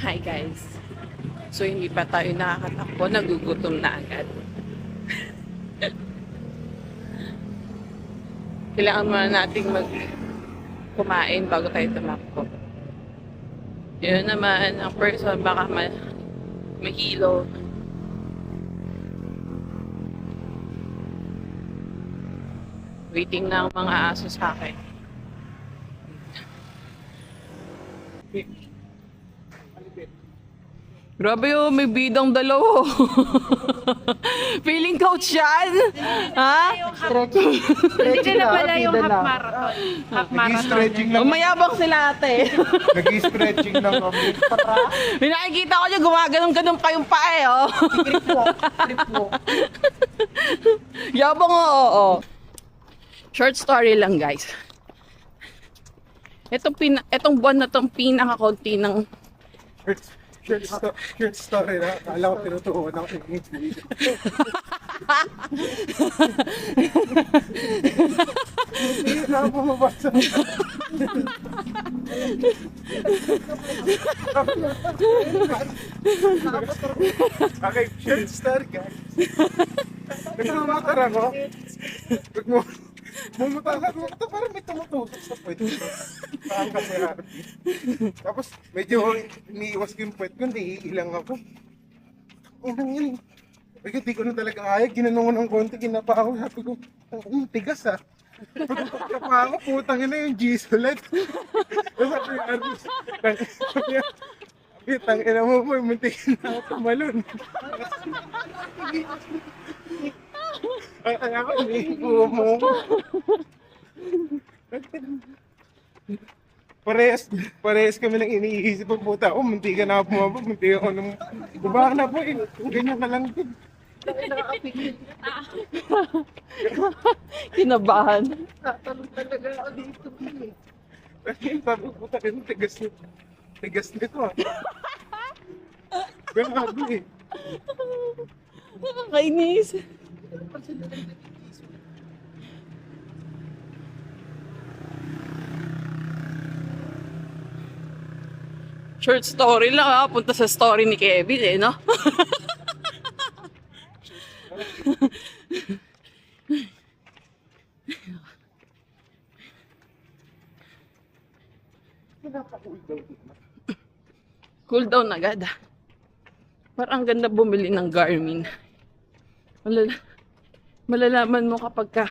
Hi guys. So hindi pa tayo nakakatakbo, nagugutom na agad. Kailangan muna nating kumain bago tayo tumakbo. Yun naman, ang person baka mahilo. Waiting na ang mga aso sa akin. Grabe yun, may bidang dalawa. Feeling coach yan? Ha? Hindi na pala yung half marathon. Half marathon. Nag-stretching lang. Umayabang sila ate. Nag-stretching lang kami. May nakikita ko niya, gumaganon-ganon pa yung paa eh. Oh. Trip mo. Yabang oo. Short story lang guys. Etong buwan na tong pinaka-konti ng Short story na. Akala ko tinutuon ako yung video. Hindi na ako bumabasa. Okay, short story guys. Nagmamatar ako. Bumutang ako. Ito parang may tumutusok sa puwet. Parang kasi harapin. Tapos medyo iniiwas ko yung puwet ko. Hindi ilang ako. Inang yun. Di ko na talaga kaya. Ginanong ko ng konti. Ginapa ako. Sabi ko, tigas ah. Pagkapa ako, putang ina yung G-Solid. Tapos sabi yung artist. Sabi, tangina mo po. Muntikin na ako tumalon. Ay, ako, iniipo mo. Parehas kami lang iniisip ang puta. Oh, munti ka na bumabag, munti ako nung... Baba na po eh. Ganyan ka lang din. kinabahan. Tatalong talaga ako dito. Sabi ko, puta, yung tigas nito. Tigas nito ah. Grabe eh. Nakakainis. Short story lang ha, punta sa story ni Kevin eh, no? Cool down agad ah. Parang ganda bumili ng Garmin. Malalaman mo kapag ka